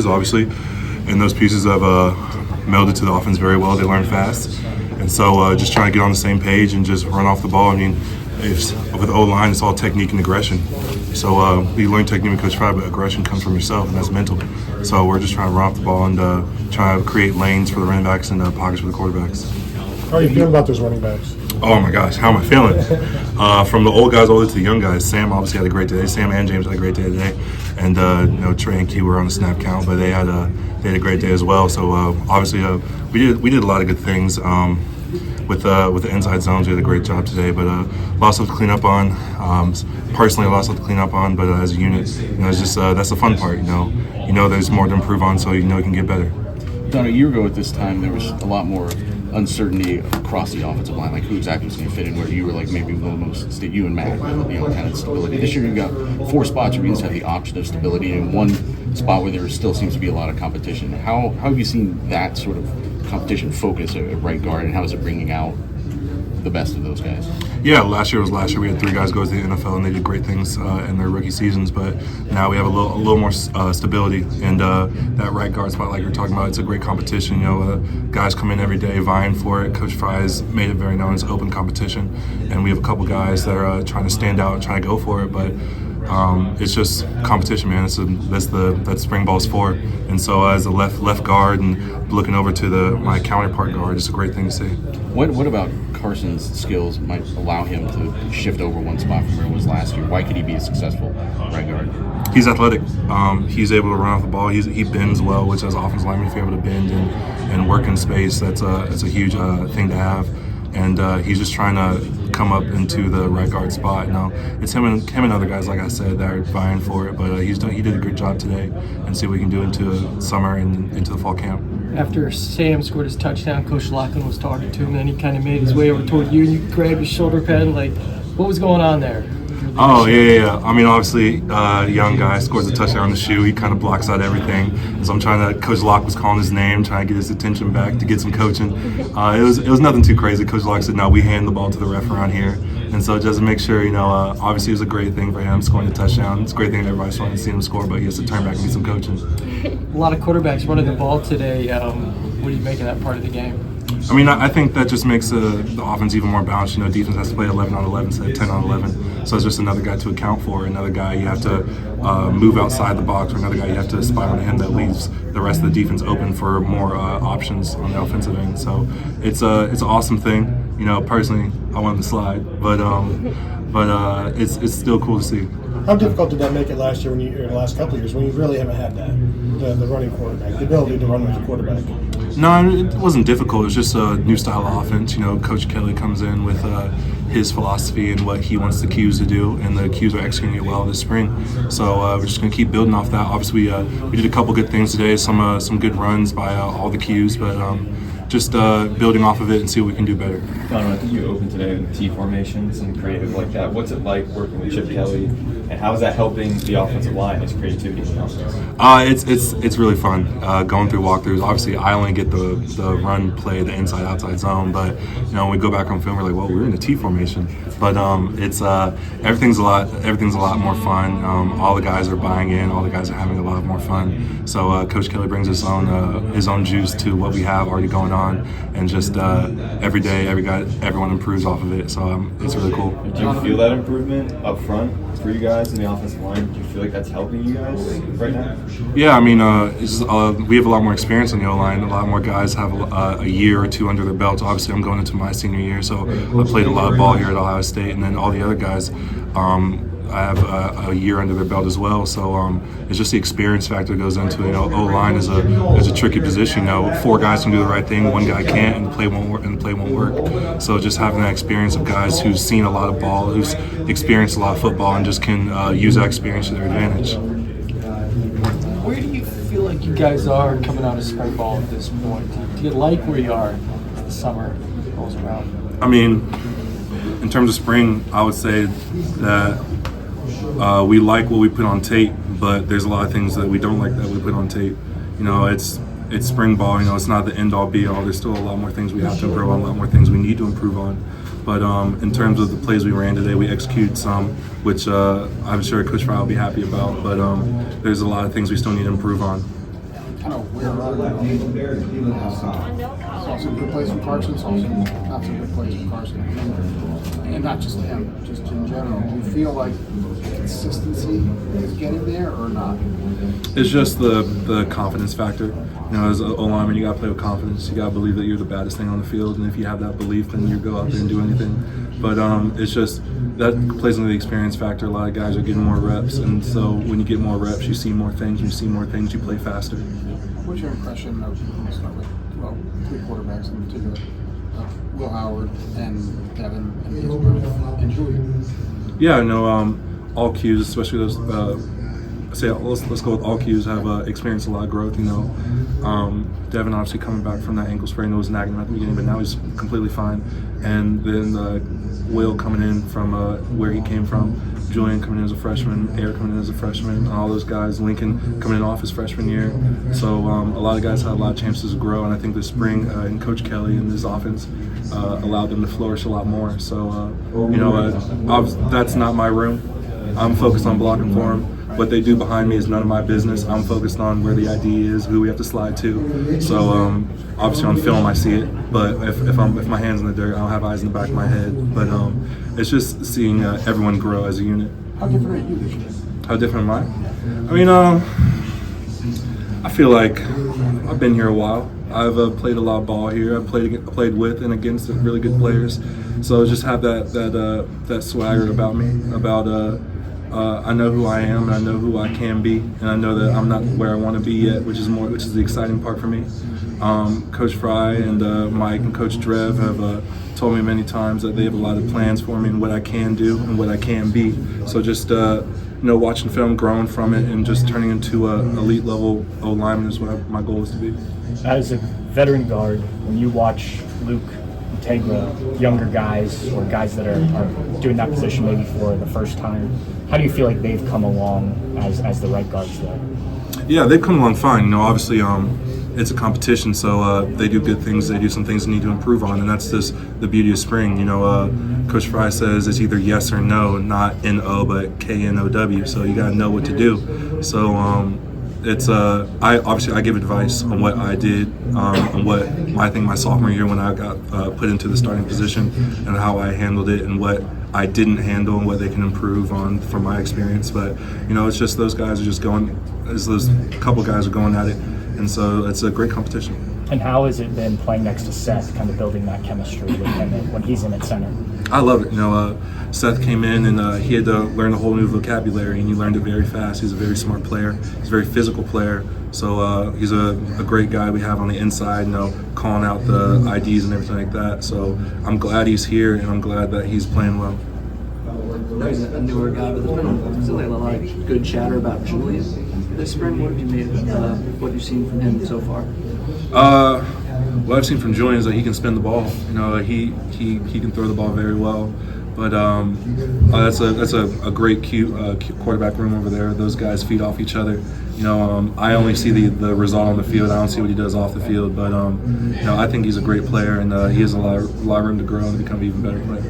pieces, obviously, and those pieces have melded to the offense very well. They learn fast, and so just trying to get on the same page and just run off the ball. I mean, with O-line, it's all technique and aggression. So you learn technique with Coach Fry, but aggression comes from yourself, and that's mental. So we're just trying to run off the ball and try to create lanes for the running backs and pockets for the quarterbacks. How are you feeling about those running backs? Oh my gosh, how am I feeling? From the old guys all the way to the young guys. Sam obviously had a great day. Sam and James had a great day today, and Trey and Q were on the snap count, but they had a great day as well. So obviously we did a lot of good things with the inside zones. We had a great job today, but lots to clean up on. Personally, lots to clean up on, but as a unit, it's just that's the fun part. You know there's more to improve on, so you know it can get better. Don, a year ago at this time, there was a lot more uncertainty across the offensive line, like who exactly was going to fit in, where you were like maybe one of the most, you and Matt, kind of stability. This year you've got 4 spots where you just have the option of stability and one spot where there still seems to be a lot of competition. How have you seen that sort of competition focus at right guard, and how is it bringing out the best of those guys? Yeah, last year. We had 3 guys go to the NFL, and they did great things in their rookie seasons. But now we have a little more stability, and that right guard spot, like you're talking about, it's a great competition. Guys come in every day vying for it. Coach Fry has made it very known it's open competition, and we have a couple guys that are trying to stand out and trying to go for it. But it's just competition, man. That's spring ball's for. And so as a left guard and looking over to my counterpart guard, it's a great thing to see. What about Carson's skills might allow him to shift over one spot from where he was last year? Why could he be a successful right guard? He's athletic. He's able to run off the ball. He bends well, which as offensive lineman, if you're able to bend and work in space, that's a huge thing to have. And he's just trying to come up into the right guard spot. It's him and other guys, like I said, that are vying for it. But he did a good job today, and see what we can do into summer and into the fall camp. After Sam scored his touchdown, Coach Loughlin was talking to him, and he kind of made his way over toward you, and you grabbed his shoulder pad. Like, what was going on there? Oh, yeah. I mean, obviously, young guy scores a touchdown on the shoe. He kind of blocks out everything. So I'm Coach Locke was calling his name, trying to get his attention back to get some coaching. It was nothing too crazy. Coach Locke said, no, we hand the ball to the ref around here. And so just to make sure, obviously it was a great thing for him scoring the touchdown. It's a great thing that everybody's trying to see him score, but he has to turn back and get some coaching. A lot of quarterbacks running the ball today. What do you make of that part of the game? I mean, I think that just makes the offense even more balanced. Defense has to play 11 on 11 instead of 10 on 11. So it's just another guy to account for. Another guy you have to move outside the box, or another guy you have to spy on him that leaves the rest of the defense open for more options on the offensive end. So it's an awesome thing. Personally, I want him to slide, but it's still cool to see. How difficult did that make it last year, or the last couple of years, when you really haven't had that, the running quarterback, the ability to run with the quarterback? No, it wasn't difficult. It was just a new style of offense. Coach Kelly comes in with his philosophy and what he wants the Qs to do, and the Qs are executing it well this spring. So we're just going to keep building off that. Obviously, we did a couple good things today, some good runs by all the Qs, but just building off of it and see what we can do better. Donovan, I think you opened today in T formation, something creative like that. What's it like working with Chip Kelly, and how is that helping the offensive line, his creativity in the offense? It's really fun going through walkthroughs. Obviously, I only get the run play, the inside-outside zone, but when we go back on film, we're like, well, we're in a T formation. But it's everything's a lot more fun. All the guys are buying in. All the guys are having a lot more fun. So Coach Kelly brings his own juice to what we have already going on, and just every day, everyone improves off of it. So it's really cool. Do you feel that improvement up front for you guys in the offensive line? Do you feel like that's helping you guys right now? Yeah, I mean, we have a lot more experience on the O-line. A lot more guys have a year or two under their belts. Obviously, I'm going into my senior year, so I played a lot of ball here at Ohio State, and then all the other guys, I have a year under their belt as well. So it's just the experience factor that goes into it. O-line is a tricky position. 4 guys can do the right thing, 1 guy can't, and the play won't work. So just having that experience of guys who's seen a lot of ball, who's experienced a lot of football, and just can use that experience to their advantage. Where do you feel like you guys are coming out of spring ball at this point? Do you like where you are as the summer rolls around? I mean, in terms of spring, I would say that we like what we put on tape, but there's a lot of things that we don't like that we put on tape. It's spring ball. It's not the end all be all. There's still a lot more things we have to improve on, a lot more things we need to improve on. But in terms of the plays we ran today, we executed some, which I'm sure Coach Fry will be happy about. But there's a lot of things we still need to improve on. kind of where are you? Saw some good plays from Carson, saw some not so good plays from Carson. And not just him, just in general. Do you feel like consistency is getting there or not? It's just the confidence factor. You know, as an O-lineman, you got to play with confidence. You got to believe that you're the baddest thing on the field, and if you have that belief, then you go out there and do anything. But it's just that plays into the experience factor. A lot of guys are getting more reps, and so when you get more reps, you see more things. When you see more things, you play faster. What's your impression of, let's start with, well, three quarterbacks in particular, Will Howard and Devin and Pittsburgh and Julian? Yeah, I know all Qs, especially those. Let's go with all Qs have experienced a lot of growth. You know, Devin obviously coming back from that ankle sprain that was nagging him at the beginning, but now he's completely fine. And then Will coming in from where he came from, Julian coming in as a freshman, Eric coming in as a freshman, all those guys, Lincoln coming in off his freshman year. So a lot of guys had a lot of chances to grow, and I think this spring and Coach Kelly and his offense allowed them to flourish a lot more. So you know, that's not my room. I'm focused on blocking for him. What they do behind me is none of my business. I'm focused on where the ID is, who we have to slide to. So obviously on film I see it, but if my hand's in the dirt, I don't have eyes in the back of my head. But it's just seeing everyone grow as a unit. How different are you this year? How different am I? I mean, I feel like I've been here a while. I've played a lot of ball here. I've played with and against really good players. So just have that swagger about me. I know who I am, and I know who I can be, and I know that I'm not where I want to be yet, which is the exciting part for me. Coach Fry and Mike and Coach Drev have told me many times that they have a lot of plans for me and what I can do and what I can be. So just watching film, growing from it, and just turning into an elite level O-lineman is what my goal is to be. As a veteran guard, when you watch Luke, Integra, younger guys or guys that are doing that position maybe for the first time, how do you feel like they've come along as the right guards there? Yeah, they've come along fine. You know, obviously it's a competition, so they do good things. They do some things they need to improve on, and that's just the beauty of spring. You know, Coach Fry says it's either yes or no, not N-O, but K-N-O-W, so you got to know what to do. So it's I give advice on what I did, on what I think my sophomore year when I got put into the starting position, and how I handled it, and what I didn't handle, and what they can improve on from my experience. But you know, it's just those guys are just going, as those couple guys are going at it, and so it's a great competition. And how has it been playing next to Seth, kind of building that chemistry with him when he's in at center? I love it. You know, Seth came in and he had to learn a whole new vocabulary, and he learned it very fast. He's a very smart player. He's a very physical player. So he's a great guy we have on the inside, you know, calling out the IDs and everything like that. So I'm glad he's here, and I'm glad that he's playing well. I know he's a newer guy, but there's been still a lot of good chatter about Julian this spring. What have you made of what you've seen from him so far? What I've seen from Julian is that he can spin the ball. You know, he can throw the ball very well. But that's a great cute quarterback room over there. Those guys feed off each other. You know, I only see the result on the field. I don't see what he does off the field. But you know, I think he's a great player, and he has a lot of room to grow and become an even better player.